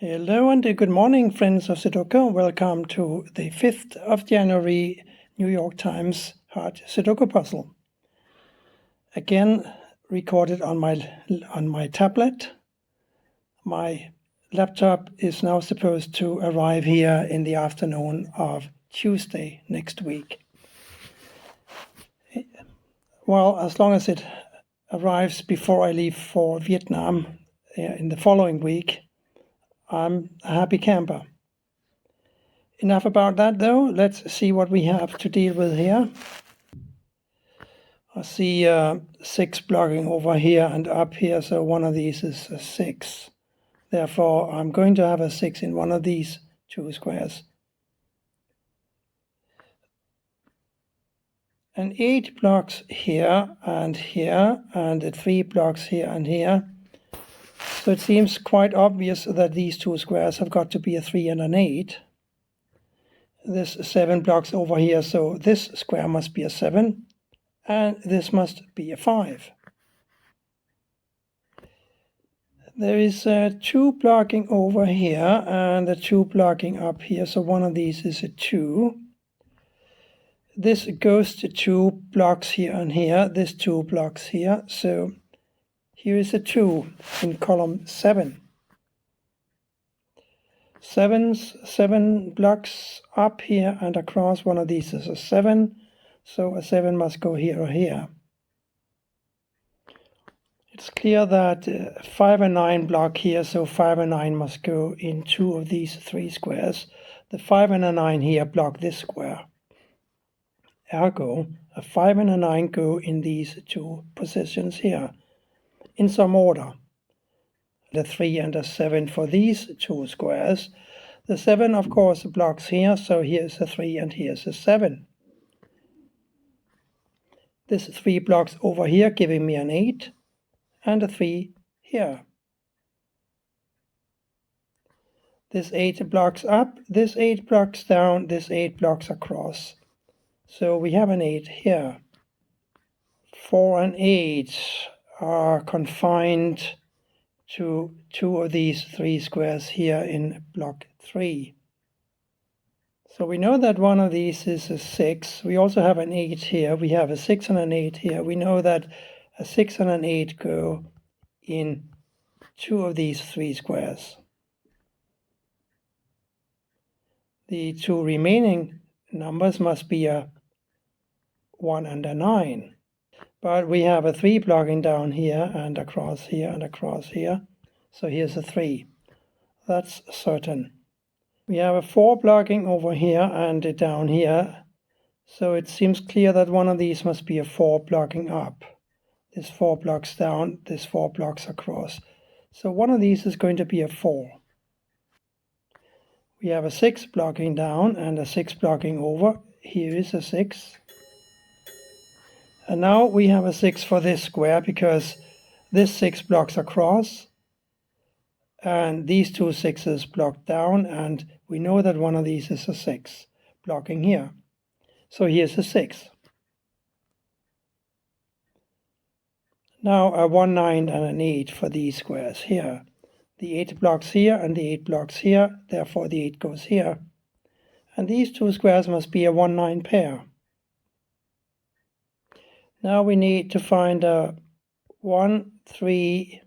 Hello and good morning, friends of Sudoku. Welcome to the 5th of January New York Times Hard Sudoku puzzle. Again, recorded on my tablet. My laptop is now supposed to arrive here in the afternoon of Tuesday next week. Well, as long as it arrives before I leave for Vietnam in the following week, I'm a happy camper. Enough about that though. Let's see what we have to deal with here. I see 6 blocking over here and up here, so one of these is a 6. Therefore, I'm going to have a 6 in one of these two squares. And 8 blocks here, and the 3 blocks here and here. So it seems quite obvious that these two squares have got to be a 3 and an 8. This 7 blocks over here, so this square must be a 7, and this must be a 5. There is 2 blocking over here and a 2 blocking up here, so one of these is a 2. This goes to 2 blocks here and here, this 2 blocks here, so here is a 2 in column 7. 7 blocks up here and across, one of these is a 7, so a 7 must go here or here. It's clear that 5 and 9 block here, so 5 and 9 must go in 2 of these 3 squares. The 5 and a 9 here block this square. Ergo, a 5 and a 9 go in these 2 positions here, in some order. The 3 and a 7 for these 2 squares. The 7, of course, blocks here, so here's a 3 and here's a 7. This 3 blocks over here, giving me an 8, and a 3 here. This 8 blocks up, this 8 blocks down, this 8 blocks across. So we have an 8 here. 4 and 8 are confined to 2 of these 3 squares here in block 3. So we know that one of these is a 6. We also have an 8 here. We have a 6 and an 8 here. We know that a 6 and an 8 go in 2 of these 3 squares. The 2 remaining numbers must be a 1 and a 9. But we have a 3 blocking down here and across here and across here. So here's a 3. That's certain. We have a 4 blocking over here and down here. So it seems clear that one of these must be a 4 blocking up. This 4 blocks down, this 4 blocks across. So one of these is going to be a 4. We have a 6 blocking down and a 6 blocking over. Here is a 6. And now we have a 6 for this square because this 6 blocks across and these 2 6s block down, and we know that one of these is a 6 blocking here. So here's a 6. Now a 1, 9 and an 8 for these squares here. The 8 blocks here and the 8 blocks here, therefore the 8 goes here. And these 2 squares must be a 1, 9 pair. Now we need to find a 1, 3,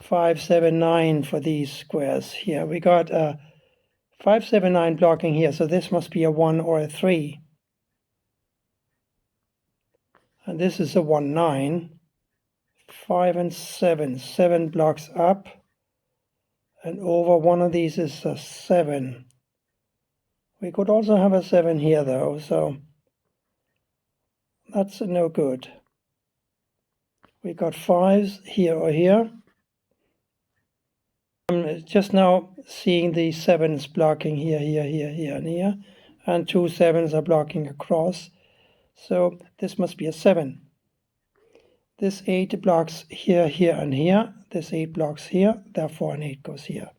5, 7, 9 for these squares here. We got a 5, 7, 9 blocking here, so this must be a 1 or a 3. And this is a 1, 9. 5 and 7. 7 blocks up and over. One of these is a 7. We could also have a 7 here though, so that's no good. We got 5s here or here. I'm just now seeing the 7s blocking here, here, here, here, and here, and 2 7s are blocking across. So this must be a 7. This 8 blocks here, here, and here. This 8 blocks here, therefore an 8 goes here.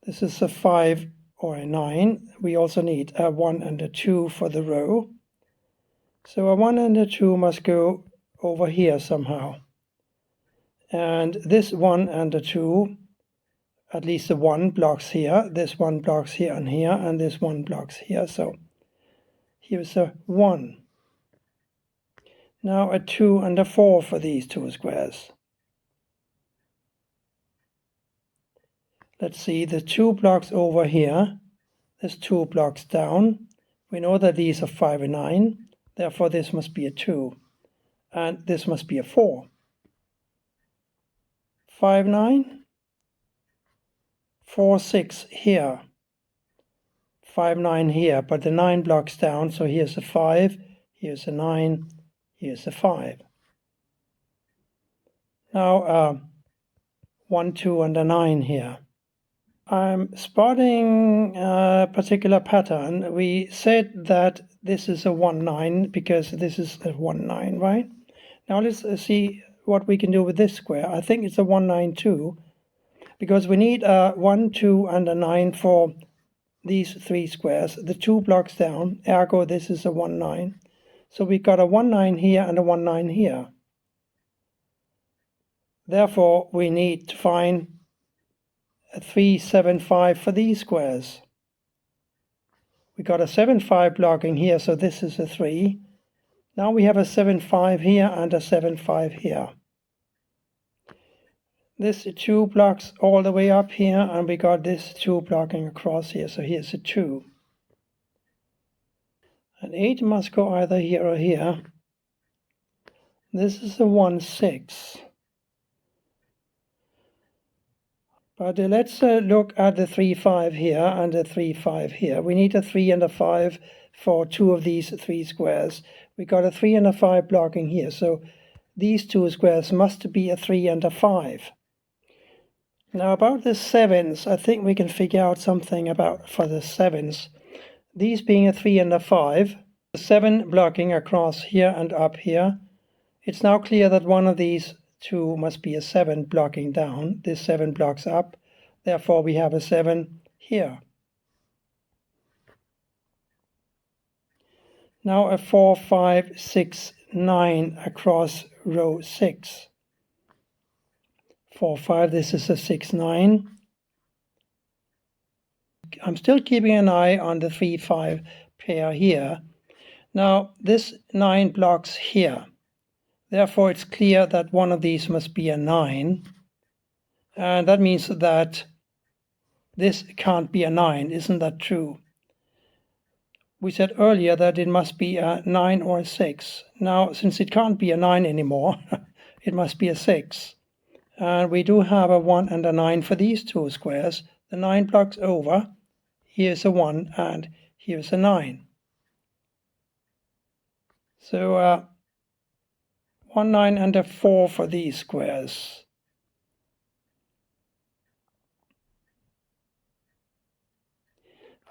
This is a 5 or a 9. We also need a 1 and a 2 for the row. So a 1 and a 2 must go over here somehow. And this 1 and the 2, at least the 1 blocks here, this 1 blocks here, and this 1 blocks here. So here's a 1. Now a 2 and a 4 for these two squares. Let's see, the 2 blocks over here, there's 2 blocks down. We know that these are 5 and 9, therefore this must be a 2. And this must be a 4. 5, 9, 4, 6 here, 5, 9 here, but the 9 blocks down, so here's a 5, here's a 9, here's a 5. Now 1, 2, and a 9 here. I'm spotting a particular pattern. We said that this is a 1, 9 because this is a 1, 9, right? Now let's see what we can do with this square. I think it's a 1, 9, 2 because we need a 1, 2, and a 9 for these 3 squares. The 2 blocks down, ergo this is a 1, 9. So we got a 1, 9 here and a 1, 9 here. Therefore, we need to find a 3, 7, 5 for these squares. We got a 7, 5 blocking here, so this is a 3. Now we have a 7, 5 here and a 7, 5 here. This 2 blocks all the way up here, and we got this 2 blocking across here, so here's a 2. And 8 must go either here or here. This is a 1, 6. But let's look at the 3, 5 here and the 3, 5 here. We need a 3 and a 5 for 2 of these 3 squares. We got a 3 and a 5 blocking here, so these 2 squares must be a 3 and a 5. Now about the 7s, I think we can figure out something about for the 7s. These being a 3 and a 5, the 7 blocking across here and up here. It's now clear that one of these 2 must be a 7 blocking down. This 7 blocks up, therefore we have a 7 here. Now a 4, 5, 6, 9 across row 6. 4, 5, this is a 6, 9. I'm still keeping an eye on the 3, 5 pair here. Now this 9 blocks here. Therefore it's clear that one of these must be a 9. And that means that this can't be a 9. Isn't that true? We said earlier that it must be a 9 or a 6. Now, since it can't be a 9 anymore, it must be a 6. And we do have a 1 and a 9 for these 2 squares. The 9 blocks over. Here's a 1 and here's a 9. So 1, 9 and a 4 for these squares.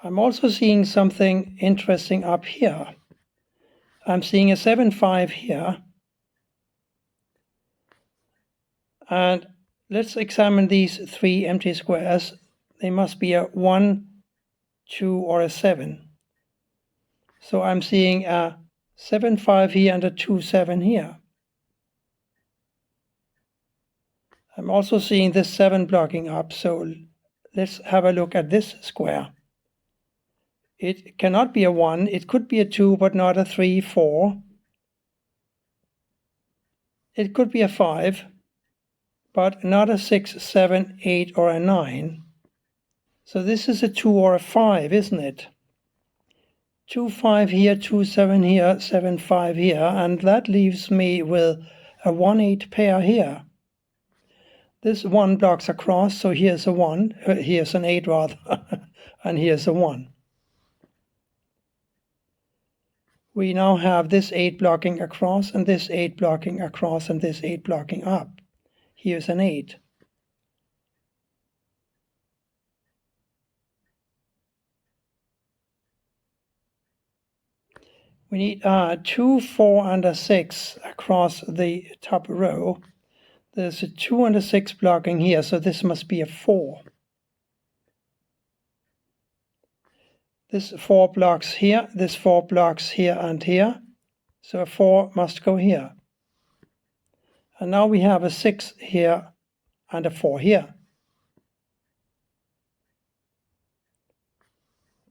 I'm also seeing something interesting up here. I'm seeing a 7, 5 here. And let's examine these 3 empty squares. They must be a 1, 2, or a 7. So I'm seeing a 7, 5 here and a 2, 7 here. I'm also seeing this 7 blocking up, so let's have a look at this square. It cannot be a 1, it could be a 2, but not a 3, 4. It could be a 5, but not a 6, 7, 8, or a 9. So this is a 2 or a 5, isn't it? 2, 5 here, 2, 7 here, 7, 5 here, and that leaves me with a 1, 8 pair here. This 1 blocks across, so here's a 1, here's an 8 rather, and here's a 1. We now have this 8 blocking across, and this 8 blocking across, and this 8 blocking up. Here's an 8. We need 2, 4, and a 6 across the top row. There's a 2 and a 6 blocking here, so this must be a 4. This 4 blocks here, this 4 blocks here and here, so a 4 must go here. And now we have a 6 here and a 4 here.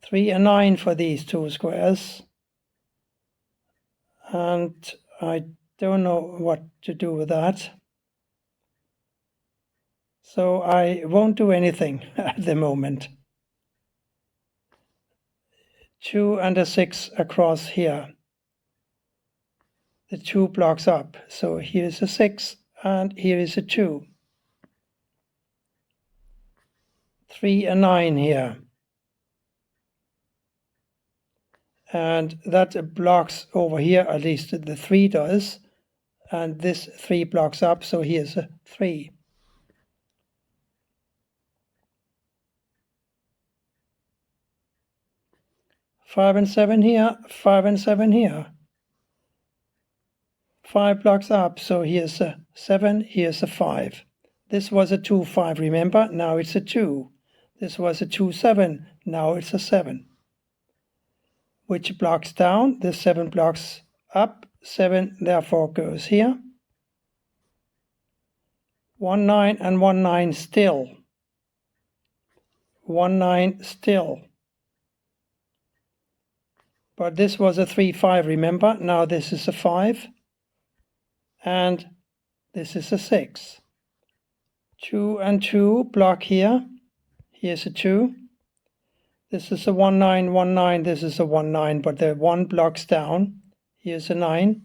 3 and 9 for these two squares. And I don't know what to do with that. So I won't do anything at the moment. 2 and a 6 across here. The 2 blocks up. So here's a 6 and here is a 2. 3 and 9 here. And that blocks over here, at least the 3 does. And this 3 blocks up, so here's a 3. 5 and 7 here, 5 and 7 here. 5 blocks up, so here's a 7, here's a 5. This was a 2, 5, remember? Now it's a 2. This was a 2, 7, now it's a 7. Which blocks down? The 7 blocks up, 7 therefore goes here. 1, 9 and 1, 9 still. 1, 9 still. But this was a 3, 5, remember? Now this is a 5. And this is a 6. 2 and 2 block here. Here's a 2. This is a 1, 9, 1, 9. This is a 1, 9, but the 1 blocks down. Here's a 9.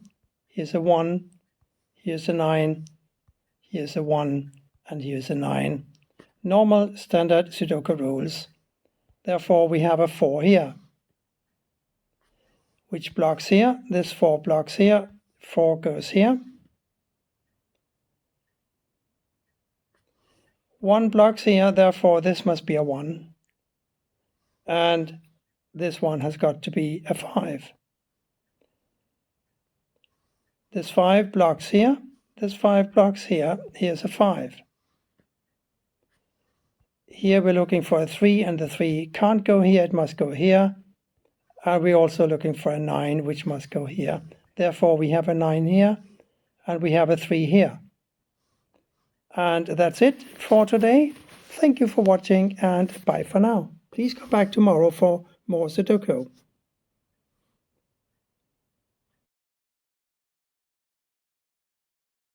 Here's a 1. Here's a 9. Here's a 1. And here's a 9. Normal standard Sudoku rules. Therefore, we have a 4 here. Which blocks here? This 4 blocks here. 4 goes here. 1 blocks here, therefore this must be a 1. And this one has got to be a 5. This 5 blocks here. This 5 blocks here. Here's a 5. Here we're looking for a 3, and the 3 can't go here, it must go here. And we're also looking for a 9, which must go here. Therefore, we have a 9 here, and we have a 3 here. And that's it for today. Thank you for watching, and bye for now. Please come back tomorrow for more Sudoku.